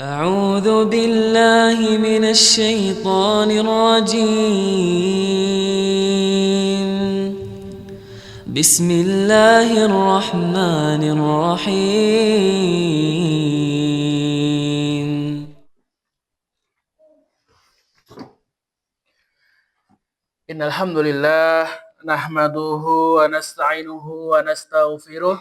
أعوذ بالله من الشيطان الرجيم بسم الله الرحمن الرحيم Innal hamdalillah nahmaduhu wa nasta'inuhu wa nastaghfiruh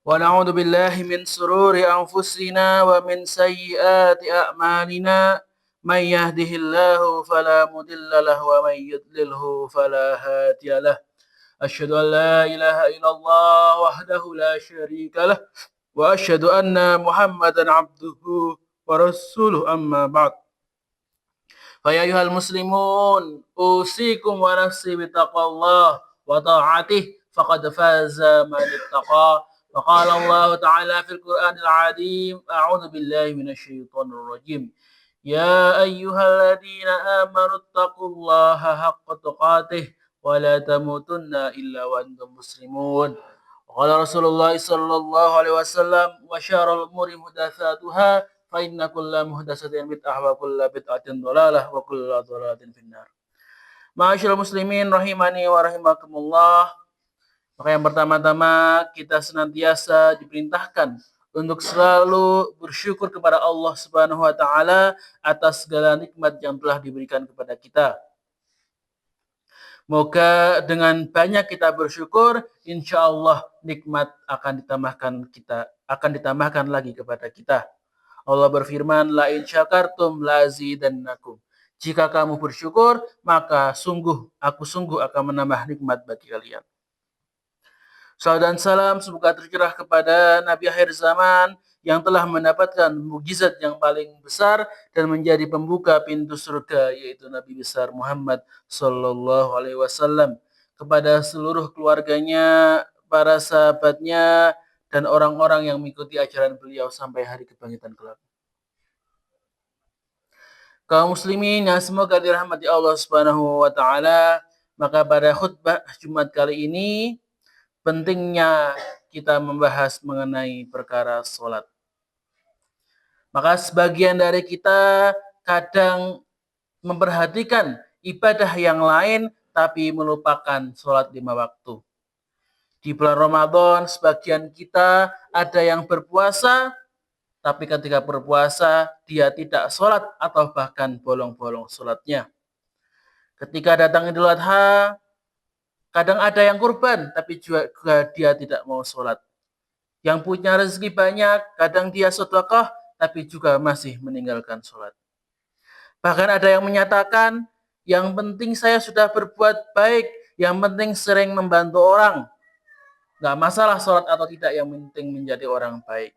wa na'udzu billahi min sururi anfusina wa min sayyiati a'malina may yahdihillahu fala mudilla lahu wa may yudlilhu fala hadiya lahu asyhadu an la ilaha illallah wahdahu la syarika lah wa asyhadu anna muhammadan abduhu wa rasuluh amma ba'd. Fa ya ayyuhal muslimun usikum wa nafsi bittaqwallah wa ta'atih faqad faza man ittaqa. Wa qala Allah ta'ala fil Qur'anil 'azim a'udzu billahi minasyaitonir rajim. Ya ayyuhalladzina amanu taqullaha haqqa tuqatih wa la tamutunna illa wa antum muslimun. Qala Rasulullah sallallahu alaihi wasallam wa syarrul umuri muhdatsatuha fa inna kulla muhdatsatin bid'ah wa kulla bid'atin dhalalah wa kulla dhalalatin finnar. Ma'asyiral muslimin rahimani wa rahimakumullah. Maka yang pertama-tama kita senantiasa diperintahkan untuk selalu bersyukur kepada Allah Subhanahu wa taala atas segala nikmat yang telah diberikan kepada kita. Moga dengan banyak kita bersyukur, insya Allah nikmat akan ditambahkan lagi kepada kita. Allah berfirman, la in syakartum lazidannakum. Jika kamu bersyukur, maka aku sungguh akan menambah nikmat bagi kalian. Salam dan salam semoga tercurah kepada Nabi akhir zaman yang telah mendapatkan mukjizat yang paling besar dan menjadi pembuka pintu surga, yaitu Nabi besar Muhammad sallallahu alaihi wasallam, kepada seluruh keluarganya, para sahabatnya, dan orang-orang yang mengikuti ajaran beliau sampai hari kebangkitan kelak. Kaum muslimin yang semoga dirahmati Allah Subhanahu wa taala, maka pada khutbah Jumat kali ini pentingnya kita membahas mengenai perkara sholat. Maka sebagian dari kita kadang memperhatikan ibadah yang lain tapi melupakan sholat 5 waktu. Di bulan Ramadan sebagian kita ada yang berpuasa tapi ketika berpuasa dia tidak sholat atau bahkan bolong-bolong sholatnya. Ketika datang Idul Adha, kadang ada yang kurban, tapi juga dia tidak mau sholat. Yang punya rezeki banyak, kadang dia sedekah, tapi juga masih meninggalkan sholat. Bahkan ada yang menyatakan, yang penting saya sudah berbuat baik, yang penting sering membantu orang. Nggak masalah sholat atau tidak, yang penting menjadi orang baik.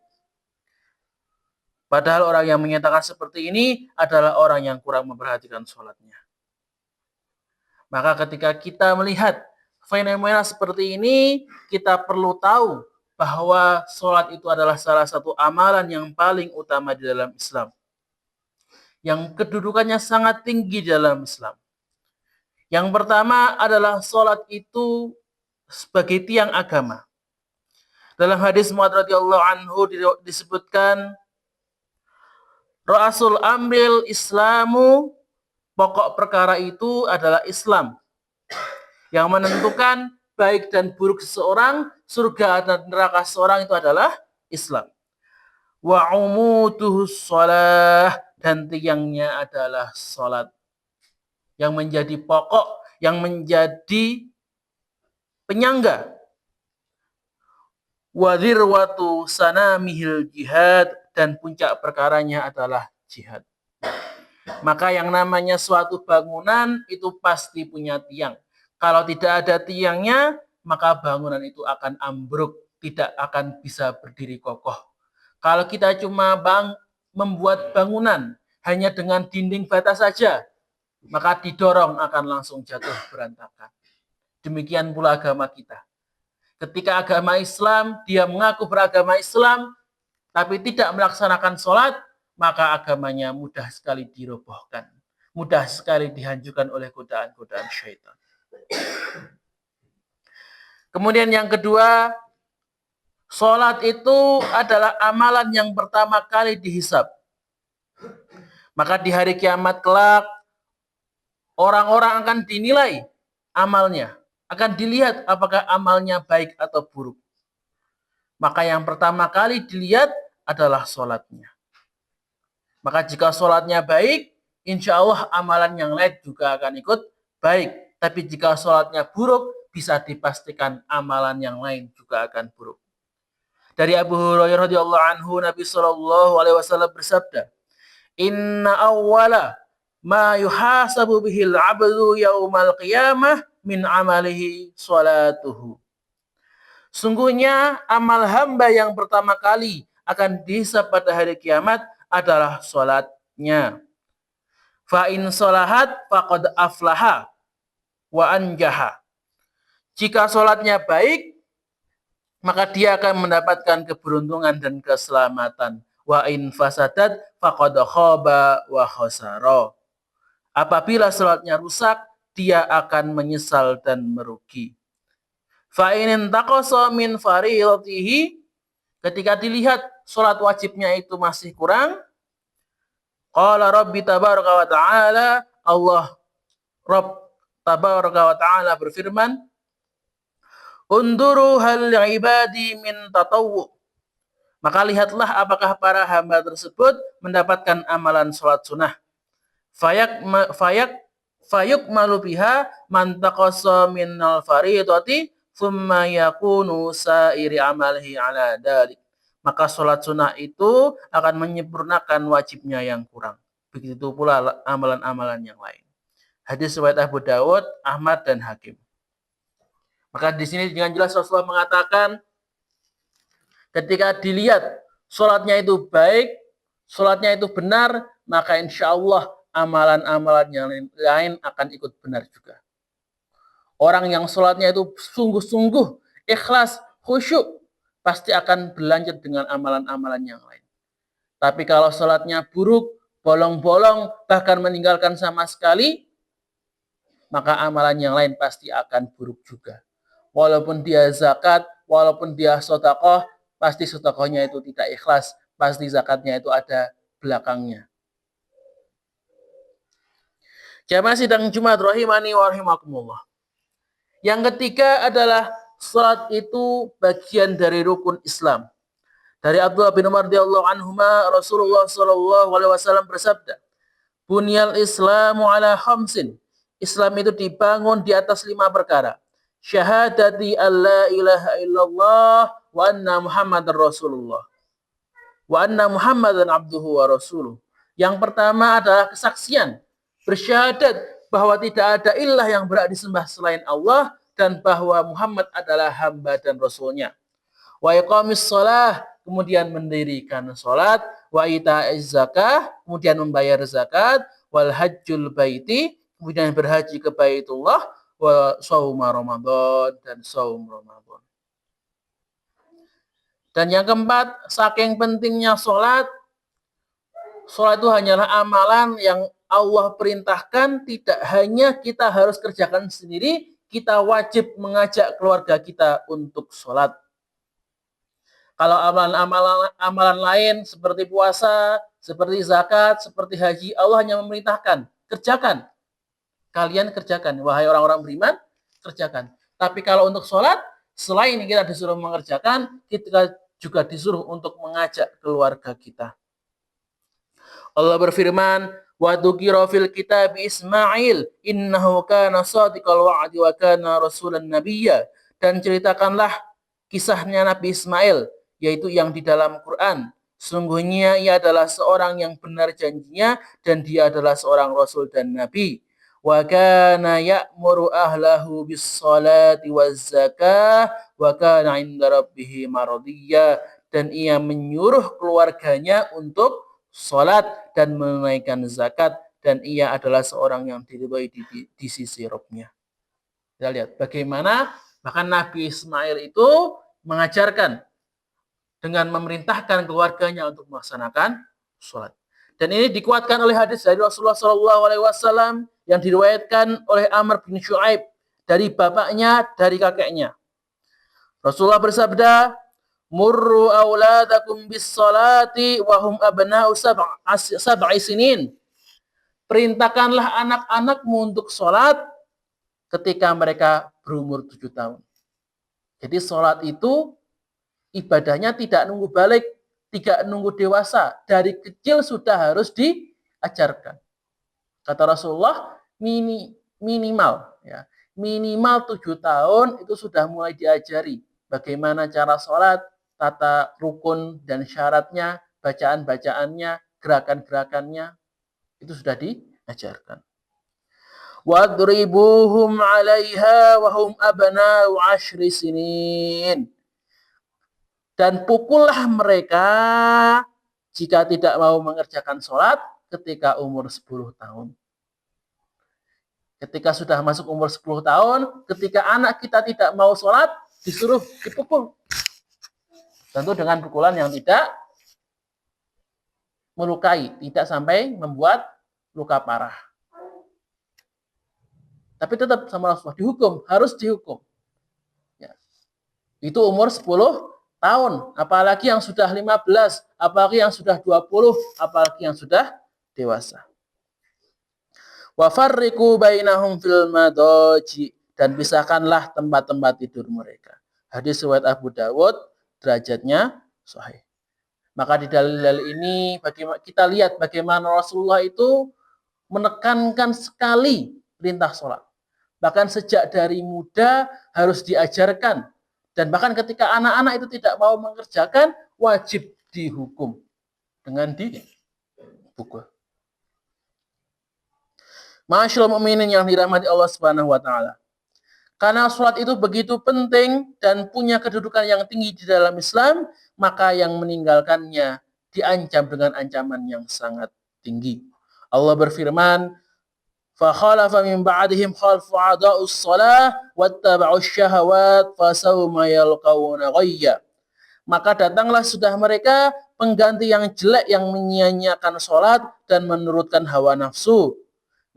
Padahal orang yang menyatakan seperti ini adalah orang yang kurang memperhatikan sholatnya. Maka ketika kita melihat fenomena seperti ini, kita perlu tahu bahwa sholat itu adalah salah satu amalan yang paling utama di dalam Islam. Yang kedudukannya sangat tinggi di dalam Islam. Yang pertama adalah sholat itu sebagai tiang agama. Dalam hadis Mu'adz radhiyallahu anhu disebutkan, Rasul amril Islamu, pokok perkara itu adalah Islam. Yang menentukan baik dan buruk seseorang, surga dan neraka seseorang itu adalah Islam. Wa umuduhus shalah, dan tiangnya adalah salat. Yang menjadi pokok, yang menjadi penyangga. Wa dzirwatu sanamihil jihad, dan puncak perkaranya adalah jihad. Maka yang namanya suatu bangunan itu pasti punya tiang. Kalau tidak ada tiangnya, maka bangunan itu akan ambruk, tidak akan bisa berdiri kokoh. Kalau kita cuma membuat bangunan hanya dengan dinding bata saja, maka didorong akan langsung jatuh berantakan. Demikian pula agama kita. Ketika agama Islam, dia mengaku beragama Islam, tapi tidak melaksanakan sholat, maka agamanya mudah sekali dirobohkan. Mudah sekali dihancurkan oleh godaan-godaan syaitan. Kemudian yang kedua, sholat itu adalah amalan yang pertama kali dihisab. Maka di hari kiamat kelak, orang-orang akan dinilai amalnya. Akan dilihat apakah amalnya baik atau buruk. Maka yang pertama kali dilihat adalah sholatnya. Maka jika sholatnya baik, insya Allah amalan yang lain juga akan ikut baik. Tapi jika sholatnya buruk, bisa dipastikan amalan yang lain juga akan buruk. Dari Abu Hurairah radhiyallahu anhu, Nabi SAW bersabda, Inna awwala ma yuhasabu bihil abdu yaumal qiyamah min amalihi salatuhu. Sungguhnya amal hamba yang pertama kali akan dihisab pada hari kiamat adalah salatnya. Fa in salahat faqad aflaha wa anjaha. Jika salatnya baik, maka dia akan mendapatkan keberuntungan dan keselamatan. Wa in fasadat faqad khaba wa khasara. Apabila salatnya rusak, dia akan menyesal dan merugi. Fa in intaqasa min fardhihi, ketika dilihat salat wajibnya itu masih kurang, qala rabbi tabaraka wa ta'ala, Allah Rabb tabaraka wa ta'ala berfirman, unduru hal ibadi min tatawwu. Maka lihatlah apakah para hamba tersebut mendapatkan amalan salat sunnah. Fayuk malu biha man taqasa min al-fariidati thumma yakunu sa'iri amalihi ala dalik. Maka salat sunnah itu akan menyempurnakan wajibnya yang kurang. Begitu pula amalan-amalan yang lain. Hadis riwayat Abu Dawud, Ahmad dan Hakim. Maka di sini dengan jelas Rasulullah mengatakan, ketika dilihat sholatnya itu baik, sholatnya itu benar, maka insya Allah amalan-amalan yang lain akan ikut benar juga. Orang yang sholatnya itu sungguh-sungguh, ikhlas, khusyuk, pasti akan berlanjut dengan amalan-amalan yang lain. Tapi kalau sholatnya buruk, bolong-bolong, bahkan meninggalkan sama sekali, maka amalan yang lain pasti akan buruk juga. Walaupun dia zakat, walaupun dia sedekah, pasti sedekahnya itu tidak ikhlas, pasti zakatnya itu ada belakangnya. Jamaah sidang Jumat rahimani wa rahimakumullah. Yang ketiga adalah salat itu bagian dari rukun Islam. Dari Abdullah bin Umar radhiyallahu anhuma, Rasulullah sallallahu alaihi wasallam bersabda, "Bunyal Islamu ala khamsin." Islam itu dibangun di atas 5 perkara. Syahadati alla ilaha illallah wa anna Muhammadar Rasulullah. Wa anna Muhammadan abduhu wa rasuluh. Yang pertama adalah kesaksian, bersyahadat bahwa tidak ada ilah yang berhak disembah selain Allah dan bahwa Muhammad adalah hamba dan rasulnya. Wa iqamis shalah, kemudian mendirikan salat, wa ita'iz zakah, kemudian membayar zakat, wal hajjul baiti, kemudian berhaji ke Baitullah, wa shauma Ramadan, dan saum Ramadan. Dan yang keempat, saking pentingnya salat itu hanyalah amalan yang Allah perintahkan, tidak hanya kita harus kerjakan sendiri, kita wajib mengajak keluarga kita untuk salat. Kalau amalan lain seperti puasa, seperti zakat, seperti haji, Allah hanya memerintahkan, kerjakan. Kalian kerjakan, wahai orang-orang beriman, kerjakan. Tapi kalau untuk sholat, selain kita disuruh mengerjakan, kita juga disuruh untuk mengajak keluarga kita. Allah berfirman, wa dzukira fil kitab Ismail innahu kana shadiqal wa'di wa kana rasulan nabiyya. Dan ceritakanlah kisahnya Nabi Ismail, yaitu yang di dalam Quran. Sungguhnya ia adalah seorang yang benar janjinya dan dia adalah seorang rasul dan nabi. Wa kana ya'muru ahlahu bis-shalati waz-zakah wa kana 'inda rabbih maradiyya. Dan ia menyuruh keluarganya untuk salat dan menunaikan zakat dan ia adalah seorang yang diridhoi di sisi Rabb-nya. Kita lihat bagaimana bahkan Nabi Ismail itu mengajarkan dengan memerintahkan keluarganya untuk melaksanakan salat. Dan ini dikuatkan oleh hadis dari Rasulullah SAW yang diriwayatkan oleh Amr bin Shu'aib dari bapaknya, dari kakeknya. Rasulullah bersabda, "Murru auladakum bis salati wa hum abna'u sab'i sinin." perintahkanlah anak-anakmu untuk sholat ketika mereka berumur 7 tahun. Jadi sholat itu ibadahnya tidak nunggu balik, tidak nunggu dewasa. Dari kecil sudah harus diajarkan. Kata Rasulullah, minimal 7 tahun itu sudah mulai diajari bagaimana cara sholat, tata rukun dan syaratnya, bacaan-bacaannya, gerakan-gerakannya, itu sudah diajarkan. Wadribuhum 'alaiha wa hum abna'u 10 sinin. Dan pukullah mereka jika tidak mau mengerjakan sholat ketika umur 10 tahun. Ketika sudah masuk umur 10 tahun, ketika anak kita tidak mau sholat, disuruh dipukul. Tentu dengan pukulan yang tidak melukai, tidak sampai membuat luka parah. Tapi tetap sama Rasulullah dihukum, harus dihukum. Ya. Itu umur 10 tahun, apalagi yang sudah 15, apalagi yang sudah 20, apalagi yang sudah dewasa. Wa farriqu bainahum fil madaji, dan pisahkanlah tempat-tempat tidur mereka. Hadis riwayat Abu Dawud, derajatnya sahih. Maka di dalil-dalil ini kita lihat bagaimana Rasulullah itu menekankan sekali perintah sholat. Bahkan sejak dari muda harus diajarkan. Dan bahkan ketika anak-anak itu tidak mau mengerjakan, wajib dihukum dengan dipukul. Ma'asyiral mukminin yang dirahmati Allah Subhanahu wa taala. Karena sholat itu begitu penting dan punya kedudukan yang tinggi di dalam Islam, maka yang meninggalkannya diancam dengan ancaman yang sangat tinggi. Allah berfirman, فَخَلَفَ مِنْ بَعْدِهِمْ خَلْفٌ أَضَاعُوا الصَّلَاةَ وَاتَّبَعُوا الشَّهَوَاتِ فَسَوْفَ يَلْقَوْنَ غَيًّا. Maka datanglah sudah mereka pengganti yang jelek yang menyia-nyiakan sholat dan menurutkan hawa nafsu.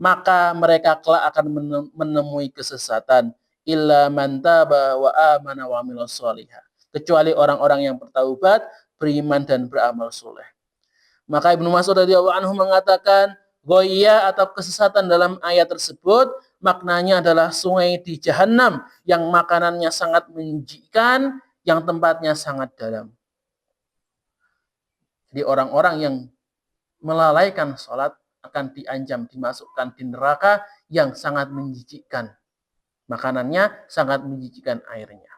Maka mereka kelak akan menemui kesesatan. Illa man taba wa amana wa amila sholihah. Kecuali orang-orang yang bertaubat, beriman dan beramal soleh. Maka Ibnu Mas'ud radhiyallahu anhu mengatakan, goya atau kesesatan dalam ayat tersebut maknanya adalah sungai di Jahannam yang makanannya sangat menjijikkan, yang tempatnya sangat dalam. Jadi orang-orang yang melalaikan sholat akan diancam dimasukkan di neraka yang sangat menjijikkan. Makanannya sangat menjijikkan airnya.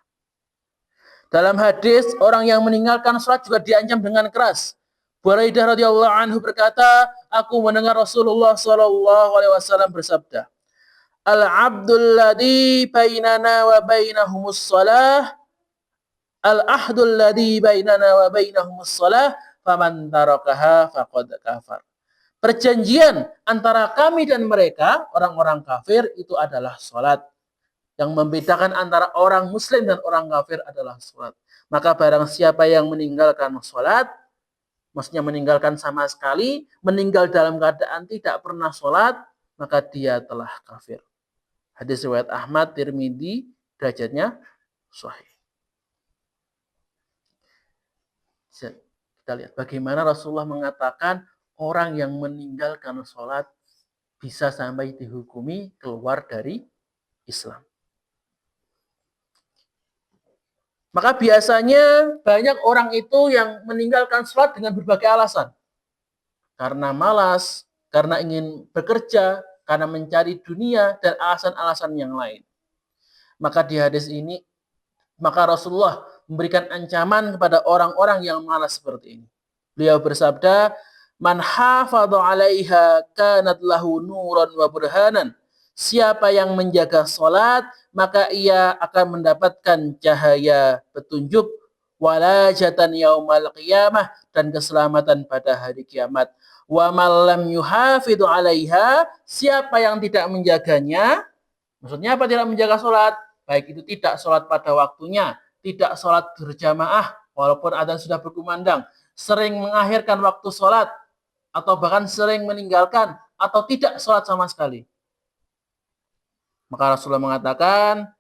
Dalam hadis, orang yang meninggalkan sholat juga diancam dengan keras. Buraidah radhiyallahu anhu berkata, aku mendengar Rasulullah SAW bersabda, Al-abdul ladzi bainana wa bainahumus shalah, Al-ahdul ladzi bainana wa bainahumus shalah, faman tarakaha faqad kafar. Perjanjian antara kami dan mereka, orang-orang kafir, itu adalah sholat. Yang membedakan antara orang muslim dan orang kafir adalah sholat. Maka barang siapa yang meninggalkan sholat, maksudnya meninggalkan sama sekali, meninggal dalam keadaan tidak pernah sholat, maka dia telah kafir. Hadis riwayat Ahmad, Tirmidzi, derajatnya sahih. Kita lihat bagaimana Rasulullah mengatakan orang yang meninggalkan sholat bisa sampai dihukumi keluar dari Islam. Maka biasanya banyak orang itu yang meninggalkan sholat dengan berbagai alasan. Karena malas, karena ingin bekerja, karena mencari dunia, dan alasan-alasan yang lain. Maka di hadis ini, maka Rasulullah memberikan ancaman kepada orang-orang yang malas seperti ini. Beliau bersabda, Man hafadha 'alaiha kanat lahu nuran wa burhanan. Siapa yang menjaga salat, maka ia akan mendapatkan cahaya petunjuk, walajatan yaumal qiyamah, dan keselamatan pada hari kiamat. Wa man lam yuhafidhu 'alaiha, siapa yang tidak menjaganya, maksudnya apa tidak menjaga salat? Baik itu tidak salat pada waktunya, tidak salat berjamaah walaupun adzan sudah berkumandang, sering mengakhirkan waktu salat, atau bahkan sering meninggalkan, atau tidak sholat sama sekali. Maka Rasulullah mengatakan,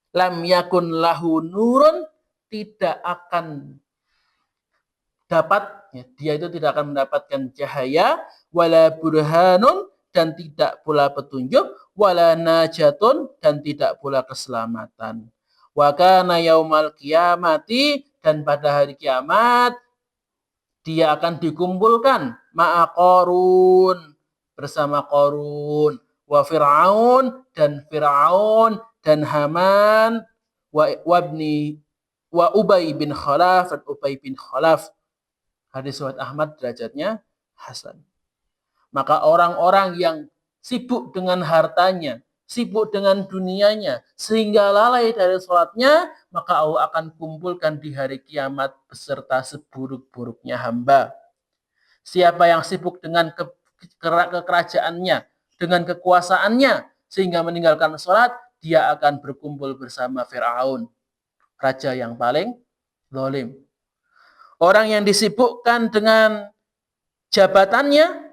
lam yakun lahu nurun, tidak akan dapat, dia itu tidak akan mendapatkan cahaya, wala burhanun, dan tidak pula petunjuk, wala najatun dan tidak pula keselamatan. Wa kana yaumal qiyamati dan pada hari kiamat dia akan dikumpulkan ma'a Qarun bersama Qarun wa Fir'aun dan Haman wa Ubay bin Khalaf dan Ubay bin Khalaf. Hadis riwayat Ahmad derajatnya hasan. Maka orang-orang yang sibuk dengan hartanya, sibuk dengan dunianya, sehingga lalai dari sholatnya, maka Allah akan kumpulkan di hari kiamat beserta seburuk-buruknya hamba. Siapa yang sibuk dengan kekerajaannya, dengan kekuasaannya, sehingga meninggalkan sholat, dia akan berkumpul bersama Fir'aun, raja yang paling zalim. Orang yang disibukkan dengan jabatannya,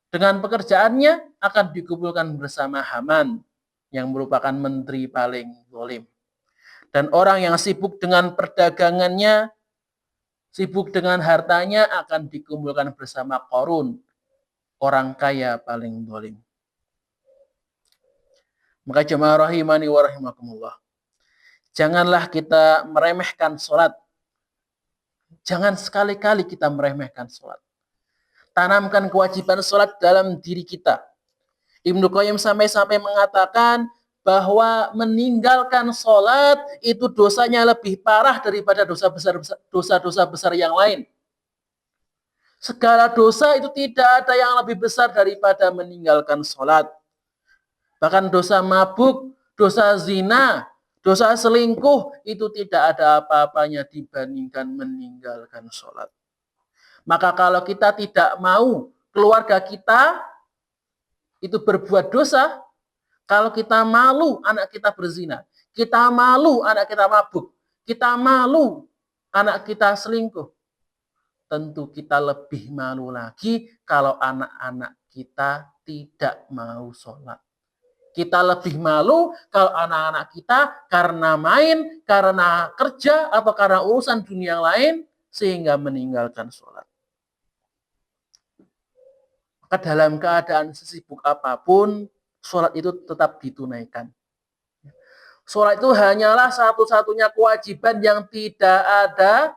dengan pekerjaannya, akan dikumpulkan bersama Haman, yang merupakan menteri paling zalim. Dan orang yang sibuk dengan perdagangannya, sibuk dengan hartanya, akan dikumpulkan bersama Qarun, orang kaya paling zalim. Maka jemaah rahimani wa rahimakumullah, janganlah kita meremehkan sholat. Jangan sekali-kali kita meremehkan sholat. Tanamkan kewajiban sholat dalam diri kita. Ibnu Qayyim sampai mengatakan bahwa meninggalkan sholat itu dosanya lebih parah daripada dosa-dosa besar yang lain. Segala dosa itu tidak ada yang lebih besar daripada meninggalkan sholat. Bahkan dosa mabuk, dosa zina, dosa selingkuh itu tidak ada apa-apanya dibandingkan meninggalkan sholat. Maka kalau kita tidak mau keluarga kita itu berbuat dosa, kalau kita malu anak kita berzina, kita malu anak kita mabuk, kita malu anak kita selingkuh, tentu kita lebih malu lagi kalau anak-anak kita tidak mau sholat. Kita lebih malu kalau anak-anak kita karena main, karena kerja, atau karena urusan dunia lain, sehingga meninggalkan sholat. Maka dalam keadaan sesibuk apapun, sholat itu tetap ditunaikan. Sholat itu hanyalah satu-satunya kewajiban yang tidak ada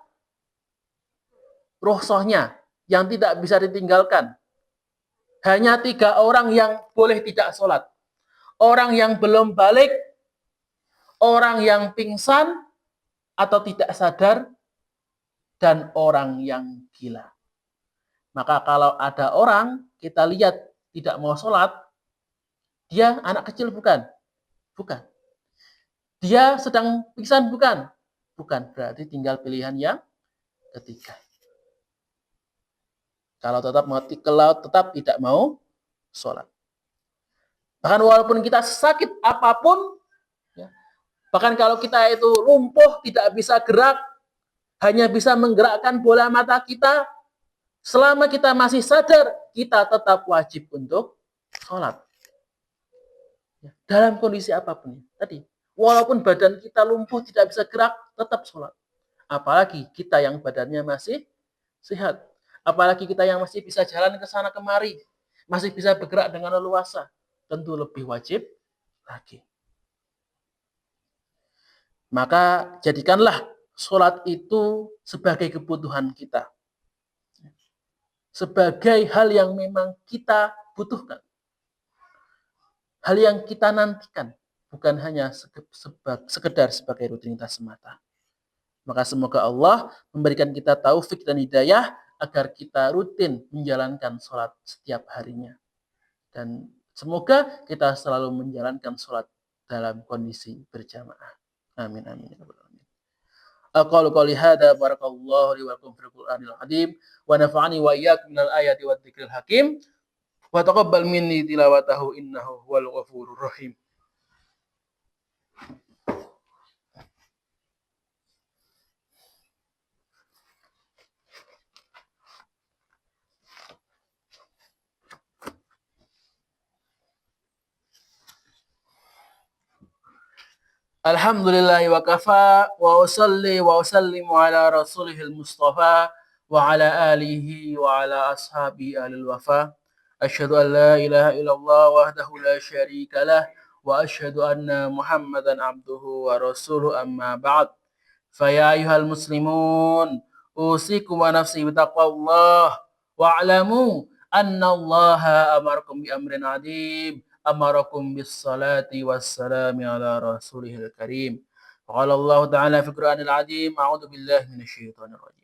rukhsahnya, yang tidak bisa ditinggalkan. Hanya 3 orang yang boleh tidak sholat. Orang yang belum balik, orang yang pingsan atau tidak sadar, dan orang yang gila. Maka kalau ada orang kita lihat tidak mau sholat, dia anak kecil bukan? Bukan. Dia sedang pingsan bukan? Bukan. Berarti tinggal pilihan yang ketiga. Kalau tetap tidak mau sholat. Bahkan walaupun kita sakit apapun, ya, bahkan kalau kita itu lumpuh, tidak bisa gerak, hanya bisa menggerakkan bola mata kita, selama kita masih sadar, kita tetap wajib untuk sholat. Ya, dalam kondisi apapun. Tadi, walaupun badan kita lumpuh, tidak bisa gerak, tetap sholat. Apalagi kita yang badannya masih sehat. Apalagi kita yang masih bisa jalan ke sana kemari, masih bisa bergerak dengan leluasa, tentu lebih wajib lagi. Maka jadikanlah sholat itu sebagai kebutuhan kita. Sebagai hal yang memang kita butuhkan. Hal yang kita nantikan. Bukan hanya sekedar sebagai rutinitas semata. Maka semoga Allah memberikan kita taufik dan hidayah agar kita rutin menjalankan sholat setiap harinya. Dan semoga kita selalu menjalankan sholat dalam kondisi berjamaah. Amin amin. Aqulu qouli hadza barakallahu li wa lakum fil Qur'anil azim wa nafa'ani wa iyyakum minal ayati wadh dzikril hakim wa taqabbal minni tilawatahu innahu huwal ghafurur rahim. Alhamdulillahi wa kafa wa usalli wa usallimu ala rasulihil mustafa wa ala alihi wa ala ashabi alil wafa. أشهد أن لا إله إلا الله وحده لا شريك له وأشهد أن محمدا عبده ورسوله أما بعد فيا أيها المسلمون أوصيكم ونفسي بتقوى الله واعلموا أن الله أمركم بأمر عظيم أمركم بالصلاة والسلام على رسوله الكريم قال الله تعالى في القرآن العظيم أعوذ بالله من الشيطان الرجيم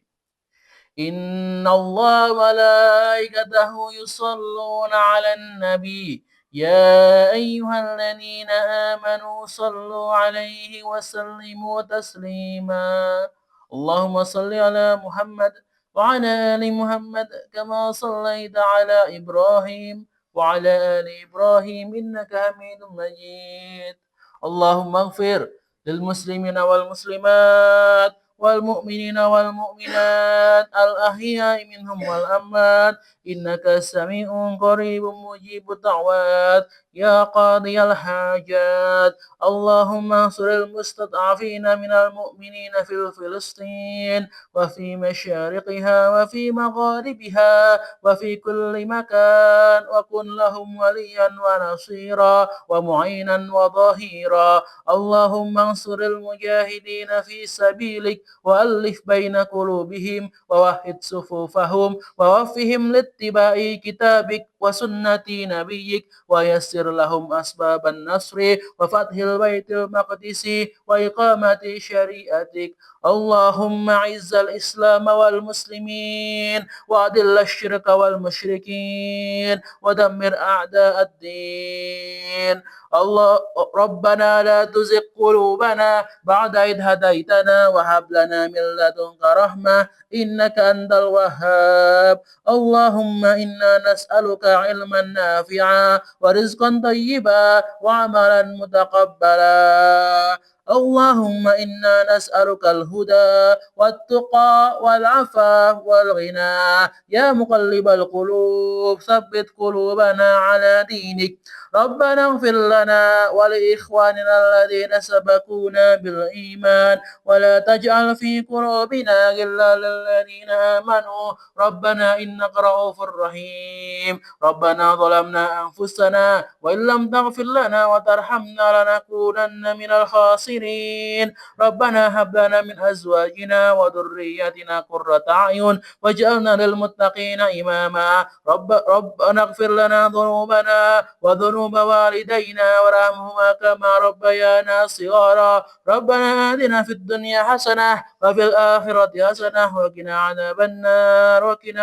إن الله وملائكته يصلون على النبي يا أيها الذين آمنوا صلوا عليه وسلموا تسليما اللهم صل على محمد وعلى آل محمد كما صليت على إبراهيم وعلى آل إبراهيم إنك حميد مجيد اللهم اغفر للمسلمين والمسلمات والمؤمنين والمؤمنات الأحياء منهم والأموات إنك سميع قريب مجيب الدعوات يا قاضي الحاجات اللهم انصر المستضعفين من المؤمنين في فلسطين وفي مشارقها وفي مغاربها وفي كل مكان وكن لهم وليا ونصيرا ومعينا وظهيرا اللهم انصر المجاهدين في سبيلك وألف بين قلوبهم ووحد صفوفهم ووفهم لاتباع كتابك وسنة نبيك ويسر لهم أسباب النصر وفتح البيت المقدس وإقامة شريعتك اللهم أعز الإسلام والمسلمين وأذل الشرك والمشركين ودمر أعداء الدين الله ربنا لا تزغ قلوبنا بعد إذ هديتنا وهب لنا من لدنك رحمة إنك أنت الوهاب اللهم إنا نسألك علما نافعا ورزقا طيبا وعملا متقبلا اللهم إنا نسألك الهدى والتقى والعفاف والغنى يا مقلب القلوب ثبت قلوبنا على دينك ربنا اغفر لنا ولإخواننا الذين سبقونا بالإيمان ولا تجعل في قلوبنا غلا للذين آمنوا ربنا إنك رؤوف رحيم ربنا ظلمنا أنفسنا وإن لم تغفر لنا وترحمنا لنكونن من الخاسرين ربنا هب لنا من أزواجنا وذرياتنا قرة أعين واجعلنا للمتقين إماما ربنا اغفر لنا ذنوبنا وذنوب والدينا وارحمهما كما ربيانا صغارا ربنا آتنا في الدنيا حسنة وفي الآخرة حسنة وقنا عذاب النار وقنا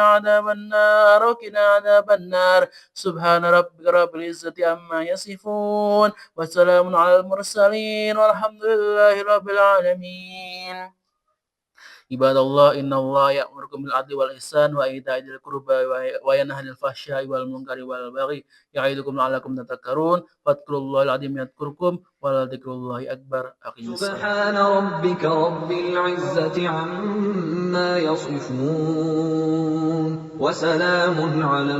عذاب النار سبحان ربك رب العزة عما يصفون وسلام على المرسلين والحمد لله رب العالمين عباد الله إن الله يأمركم بالعدل والإحسان وإيتاء ذي القربى وينهى عن الفحشاء والمنكر والبغي يعظكم لعلكم تذكرون فاذكروا الله العظيم يذكركم ولذكر الله أكبر سبحان ربك رب العزة عما يصفون وسلام على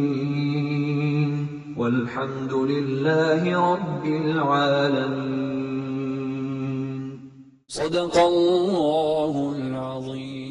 المرسلين والحمد لله رب العالمين صدق الله العظيم.